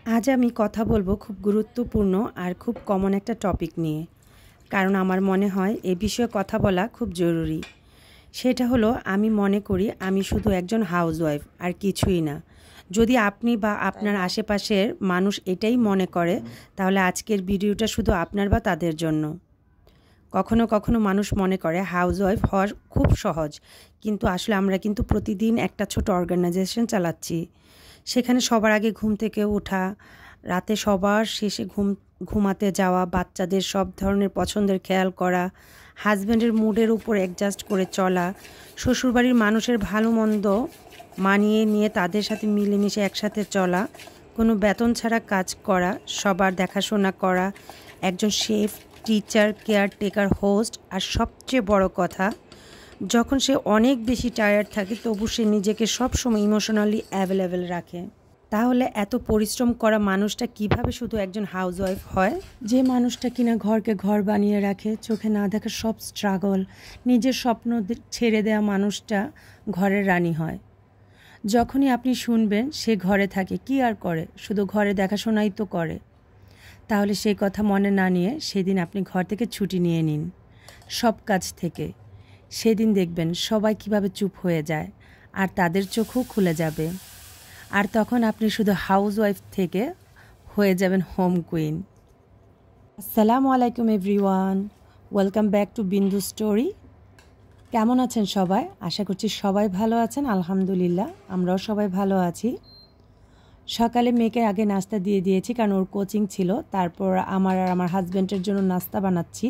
আজ আমি কথা বলবো খুব গুরুত্বপূর্ণ আর খুব কমন একটা টপিক নিয়ে, কারণ আমার মনে হয় এ বিষয়ে কথা বলা খুব জরুরি। সেটা হলো, আমি মনে করি আমি শুধু একজন হাউসওয়াইফ আর কিছুই না। যদি আপনি বা আপনার আশেপাশের মানুষ এটাই মনে করে, তাহলে আজকের ভিডিওটা শুধু আপনার বা তাদের জন্য। কখনো কখনো মানুষ মনে করে হাউসওয়াইফ হওয়া খুব সহজ, কিন্তু আসলে আমরা কিন্তু প্রতিদিন একটা ছোট অর্গানাইজেশন চালাচ্ছি। সেখানে সবার আগে ঘুম থেকে ওঠা, রাতে সবার শেষে ঘুমাতে যাওয়া, বাচ্চাদের সব ধরনের পছন্দের খেয়াল করা, হাজব্যান্ডের মুডের উপর অ্যাডজাস্ট করে চলা, শ্বশুরবাড়ির মানুষের ভালো মন্দ মানিয়ে নিয়ে তাদের সাথে মিলেমিশে একসাথে চলা, কোনো বেতন ছাড়া কাজ করা, সবার দেখাশোনা করা, একজন শেফ, টিচার, কেয়ারটেকার, হোস্ট, আর সবচেয়ে বড় কথা, যখন সে অনেক বেশি টায়ার্ড থাকে তবু সে নিজেকে সবসময় ইমোশনালি অ্যাভেলেবেল রাখে। তাহলে এত পরিশ্রম করা মানুষটা কিভাবে শুধু একজন হাউসওয়াইফ হয়? যে মানুষটা কিনা ঘরকে ঘর বানিয়ে রাখে, চোখে না দেখা সব স্ট্রাগল, নিজের স্বপ্ন ছেড়ে দেওয়া মানুষটা ঘরের রানী হয়। যখনই আপনি শুনবেন সে ঘরে থাকে, কি আর করে, শুধু ঘরে দেখাশোনাই তো করে, তাহলে সেই কথা মনে না নিয়ে সেদিন আপনি ঘর থেকে ছুটি নিয়ে নিন, সব কাজ থেকে। সেদিন দেখবেন সবাই কিভাবে চুপ হয়ে যায় আর তাদের চোখও খুলে যাবে, আর তখন আপনি শুধু হাউসওয়াইফ থেকে হয়ে যাবেন হোম কুইন। আসসালামু আলাইকুম এভরিওয়ান, ওয়েলকাম ব্যাক টু বিন্দু স্টোরি। কেমন আছেন সবাই? আশা করছি সবাই ভালো আছেন। আলহামদুলিল্লাহ, আমরাও সবাই ভালো আছি। সকালে মেয়েকে আগে নাস্তা দিয়ে দিয়েছি, কারণ ওর কোচিং ছিল। তারপর আমার আর আমার হাজব্যান্ডের জন্য নাস্তা বানাচ্ছি।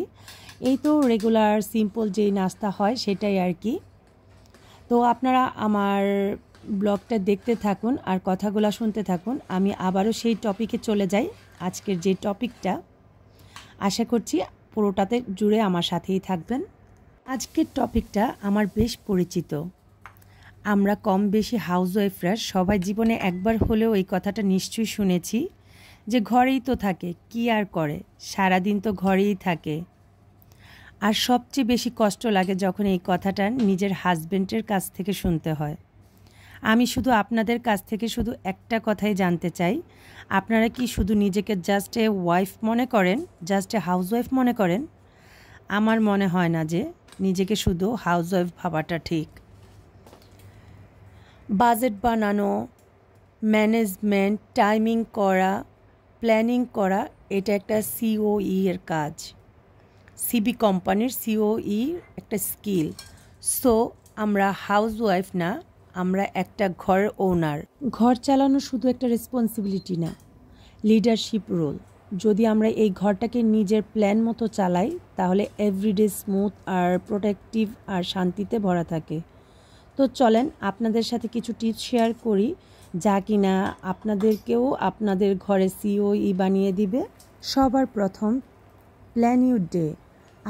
এই তো রেগুলার সিম্পল যেই নাস্তা হয় সেটাই আর কি। তো আপনারা আমার ব্লগটা দেখতে থাকুন আর কথাগুলো শুনতে থাকুন। আমি আবারও সেই টপিকে চলে যাই। আজকের যে টপিকটা, আশা করছি পুরোটাতে জুড়ে আমার সাথেই থাকবেন। আজকের টপিকটা আমার বেশ পরিচিত। আমরা কম বেশি হাউসওয়াইফরা সবাই জীবনে একবার হলেও এই কথাটা নিশ্চয়ই শুনেছি, যে ঘরেই তো থাকে, কি আর করে, সারাদিন তো ঘরেই থাকে। আর সবচেয়ে বেশি কষ্ট লাগে যখন এই কথাটা নিজের হাজব্যান্ডের কাছ থেকে শুনতে হয়। আমি শুধু আপনাদের কাছ থেকে শুধু একটা কথাই জানতে চাই, আপনারা কি শুধু নিজেকে জাস্ট এ ওয়াইফ মনে করেন, জাস্ট এ হাউসওয়াইফ মনে করেন? আমার মনে হয় না যে নিজেকে শুধু হাউসওয়াইফ ভাবাটা ঠিক। বাজেট বানানো, ম্যানেজমেন্ট, টাইমিং করা, প্ল্যানিং করা, এটা একটা সিওই এর কাজ। সিবি কোম্পানির সিওই একটা স্কিল। সো আমরা হাউসওয়াইফ না, আমরা একটা ঘর ওনার। ঘর চালানো শুধু একটা রেসপন্সিবিলিটি না, লিডারশিপ রোল। যদি আমরা এই ঘরটাকে নিজের প্ল্যান মতো চালাই, তাহলে এভরিডে স্মুথ আর প্রোটেক্টিভ আর শান্তিতে ভরা থাকে। তো চলেন আপনাদের সাথে কিছু টিপস শেয়ার করি, যা কিনা আপনাদেরকেও আপনাদের ঘরে সিওই বানিয়ে দিবে। সবার প্রথম, প্ল্যান ইউর ডে।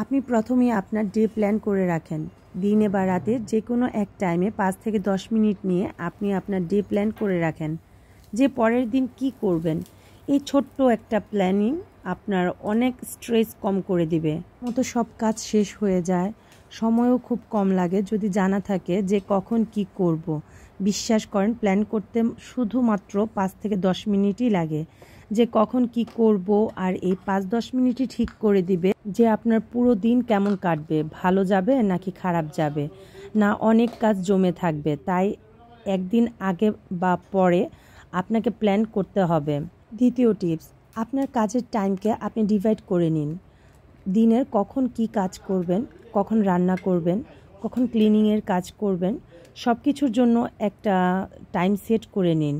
আপনি প্রথমেই আপনার ডে প্ল্যান করে রাখেন। দিনে বা রাতে যে কোনো এক টাইমে 5 থেকে 10 মিনিট নিয়ে আপনি আপনার ডে প্ল্যান করে রাখেন, যে পরের দিন কি করবেন। এই ছোট্ট একটা প্ল্যানিং আপনার অনেক স্ট্রেস কম করে দিবে। মতো সব কাজ শেষ হয়ে যায়, সময়ও খুব কম লাগে যদি জানা থাকে যে কখন কি করব। বিশ্বাস করেন, প্ল্যান করতে শুধুমাত্র 5 থেকে 10 মিনিটই লাগে, যে কখন কি করব। আর এই 5-10 মিনিটই ঠিক করে দিবে যে আপনার পুরো দিন কেমন কাটবে, ভালো যাবে নাকি খারাপ যাবে, না অনেক কাজ জমে থাকবে। তাই একদিন আগে বা পরে আপনাকে প্ল্যান করতে হবে। দ্বিতীয় টিপস, আপনার কাজের টাইমকে আপনি ডিভাইড করে নিন। দিনের কখন কি কাজ করবেন, কখন রান্না করবেন, কখন ক্লিনিংয়ের কাজ করবেন, সব কিছুর জন্য একটা টাইম সেট করে নিন।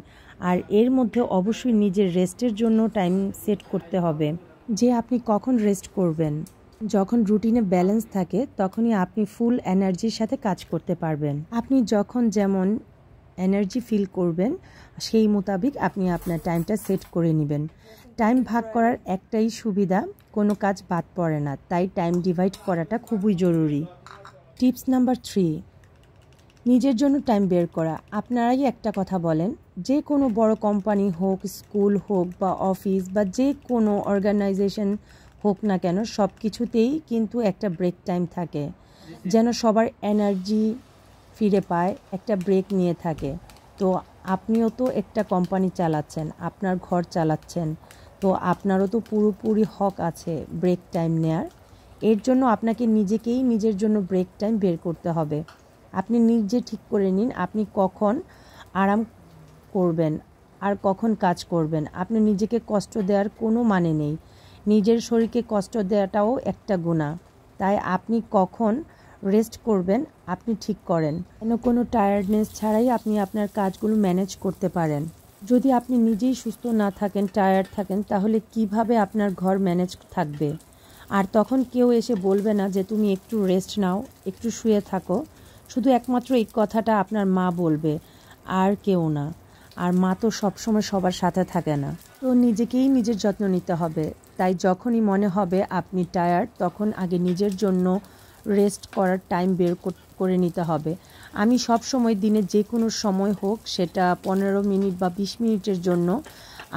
আর এর মধ্যে অবশ্যই নিজের রেস্টের জন্য টাইম সেট করতে হবে, যে আপনি কখন রেস্ট করবেন। যখন রুটিনে ব্যালেন্স থাকে, তখনই আপনি ফুল এনার্জির সাথে কাজ করতে পারবেন। আপনি যখন যেমন এনার্জি ফিল করবেন, সেই মোতাবিক আপনি আপনার টাইমটা সেট করে নেবেন। টাইম ভাগ করার একটাই সুবিধা, কোনো কাজ বাদ পড়ে না, তাই টাইম ডিভাইড করাটা খুবই জরুরি। টিপস নাম্বার 3, নিজের জন্য টাইম বের করা। আপনারাই একটা কথা বলেন, যে কোনো বড় কোম্পানি হোক, স্কুল হোক বা অফিস বা যে কোনো অর্গানাইজেশন হোক না কেন, সব কিছুতেই কিন্তু একটা ব্রেক টাইম থাকে, যেন সবার এনার্জি ফিরে পায়, একটা ব্রেক নিয়ে থাকে। তো আপনিও তো একটা কোম্পানি চালাচ্ছেন, আপনার ঘর চালাচ্ছেন, তো আপনারও তো পুরোপুরি হক আছে ব্রেক টাইম নেয়ার। এর জন্য আপনাকে নিজেকেই নিজের জন্য ব্রেক টাইম বের করতে হবে। আপনি নিজে ঠিক করে নিন আপনি কখন আরাম করবেন আর কখন কাজ করবেন। আপনি নিজেকে কষ্ট দেওয়ার কোনো মানে নেই, নিজের শরীরকে কষ্ট দেওয়াটাও একটা গুনাহ। তাই আপনি কখন রেস্ট করবেন আপনি ঠিক করেন, যেন কোনো টায়ার্ডনেস ছাড়াই আপনি আপনার কাজগুলো ম্যানেজ করতে পারেন। যদি আপনি নিজেই সুস্থ না থাকেন, টায়ার্ড থাকেন, তাহলে কিভাবে আপনার ঘর ম্যানেজ থাকবে? আর তখন কেউ এসে বলবে না যে তুমি একটু রেস্ট নাও, একটু শুয়ে থাকো। শুধু একমাত্র এই কথাটা আপনার মা বলবে, আর কেউ না। আর মা তো সবসময় সবার সাথে থাকে না। তো নিজেকেই নিজের যত্ন নিতে হবে। তাই যখনই মনে হবে আপনি টায়ার্ড, তখন আগে নিজের জন্য রেস্ট করার টাইম বের করে নিতে হবে। আমি সব সময় দিনে যে কোনো সময় হোক, সেটা 15 মিনিট বা 20 মিনিটের জন্য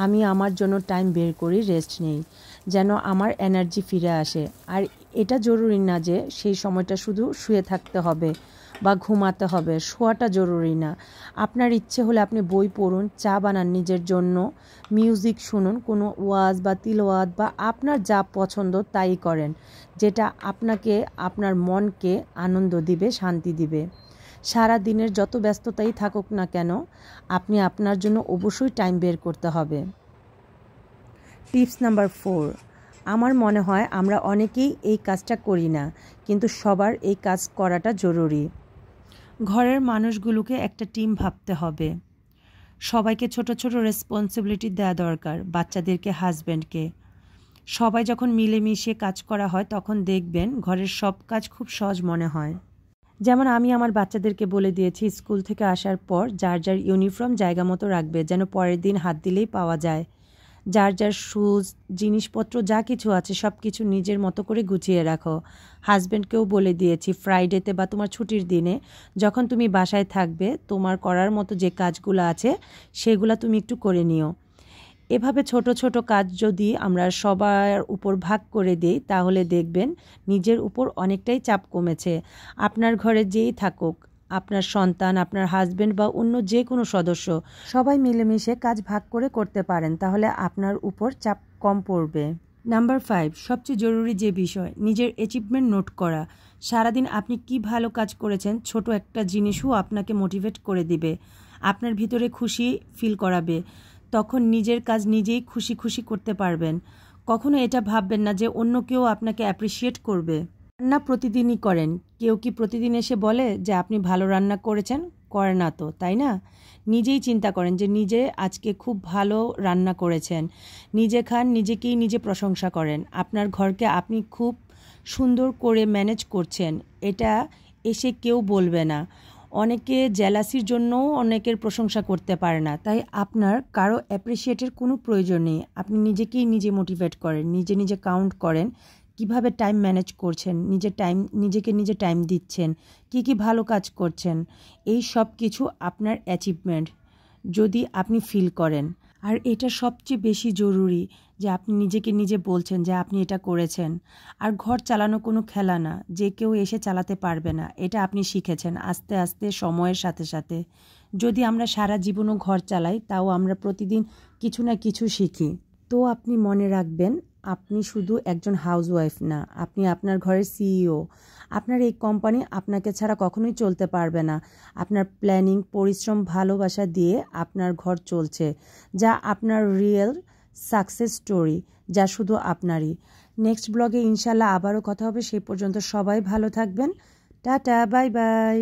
আমি আমার জন্য টাইম বের করি, রেস্ট নেই, যেন আমার এনার্জি ফিরে আসে। আর এটা জরুরি না যে সেই সময়টা শুধু শুয়ে থাকতে হবে বা ঘুমাতে হবে, শোয়াটা জরুরি না। আপনার ইচ্ছে হলে আপনি বই পড়ুন, চা বানান নিজের জন্য, মিউজিক শুনুন, কোনো ওয়াজ বা তিলাওয়াত বা আপনার যা পছন্দ তাই করেন, যেটা আপনাকে আপনার মনকে আনন্দ দিবে, শান্তি দিবে। সারা দিনের যত ব্যস্ততাই থাকুক না কেন, আপনি আপনার জন্য অবশ্যই টাইম বের করতে হবে। টিপস নাম্বার 4, আমার মনে হয় আমরা অনেকেই এই কাজটা করি না, কিন্তু সবার এই কাজ করাটা জরুরি। ঘরের মানুষগুলোকে একটা টিম ভাবতে হবে, সবাইকে ছোট ছোট রেসপন্সিবিলিটি দেওয়া দরকার, বাচ্চাদেরকে, হাজব্যান্ডকে। সবাই যখন মিলেমিশে কাজ করা হয় তখন দেখবেন ঘরের সব কাজ খুব সহজ মনে হয়। যেমন আমি আমার বাচ্চাদেরকে বলে দিয়েছি স্কুল থেকে আসার পর যার যার ইউনিফর্ম জায়গা মতো রাখবে, যেন পরের দিন হাত দিলেই পাওয়া যায়। যার যার শুজ, জিনিসপত্র যা কিছু আছে সব কিছু নিজের মতো করে গুছিয়ে রাখো। হাজব্যান্ডকেও বলে দিয়েছি ফ্রাইডেতে বা তোমার ছুটির দিনে যখন তুমি বাসায় থাকবে, তোমার করার মতো যে কাজগুলো আছে সেগুলো তুমি একটু করে নিও। এভাবে ছোট ছোট কাজ যদি আমরা সবার উপর ভাগ করে দিই, তাহলে দেখবেন নিজের উপর অনেকটাই চাপ কমেছে। আপনার ঘরে যেই থাকুক, আপনার সন্তান, আপনার হাজব্যান্ড বা অন্য যে কোনো সদস্য, সবাই মিলেমিশে কাজ ভাগ করে করতে পারেন, তাহলে আপনার উপর চাপ কম পড়বে। নাম্বার 5, সবচেয়ে জরুরি যে বিষয়, নিজের অ্যাচিভমেন্ট নোট করা। সারাদিন আপনি কি ভালো কাজ করেছেন, ছোট একটা জিনিসও আপনাকে মোটিভেট করে দিবে, আপনার ভিতরে খুশি ফিল করাবে। তখন নিজের কাজ নিজেই খুশি খুশি করতে পারবেন। কখনো এটা ভাববেন না যে অন্য কেউ আপনাকে অ্যাপ্রিসিয়েট করবে। রান্না প্রতিদিনই করেন, কেউ কি প্রতিদিন এসে বলে যে আপনি ভালো রান্না করেছেন? করে না তো, তাই না? নিজেই চিন্তা করেন যে নিজে আজকে খুব ভালো রান্না করেছেন, নিজে খান, নিজেকেই নিজে প্রশংসা করেন। আপনার ঘরকে আপনি খুব সুন্দর করে ম্যানেজ করছেন, এটা এসে কেউ বলবে না। অনেকে জেলাসির জন্যও অনেকের প্রশংসা করতে পারে না, তাই আপনার কারো অ্যাপ্রিসিয়েটের কোনো প্রয়োজন নেই। আপনি নিজেকেই নিজে মোটিভেট করেন, নিজে নিজে কাউন্ট করেন কিভাবে টাইম ম্যানেজ করছেন, নিজেকে নিজে টাইম দিচ্ছেন, কি ভালো কাজ করছেন। এই সব কিছু আপনার অ্যাচিভমেন্ট যদি আপনি ফিল করেন। আর এটা সবচেয়ে বেশি জরুরি যে আপনি নিজেকে নিজে বলছেন যে আপনি এটা করেছেন। আর ঘর চালানো কোনো খেলা না, যে কেউ এসে চালাতে পারবে না, এটা আপনি শিখেছেন আস্তে আস্তে সময়ের সাথে সাথে। যদি আমরা সারা জীবনও ঘর চালাই, তাও আমরা প্রতিদিন কিছু না কিছু শিখি। তো আপনি মনে রাখবেন, আপনি শুধু একজন হাউসওয়াইফ না, আপনি আপনার ঘরের সিইও। আপনার এই কোম্পানি আপনাকে ছাড়া কখনোই চলতে পারবে না। আপনার প্ল্যানিং, পরিশ্রম, ভালোবাসা দিয়ে আপনার ঘর চলছে, যা আপনার রিয়েল সাকসেস স্টোরি, যা শুধু আপনারই। নেক্সট ব্লগে ইনশাল্লাহ আবারও কথা হবে। সেই পর্যন্ত সবাই ভালো থাকবেন। Tata, bye bye.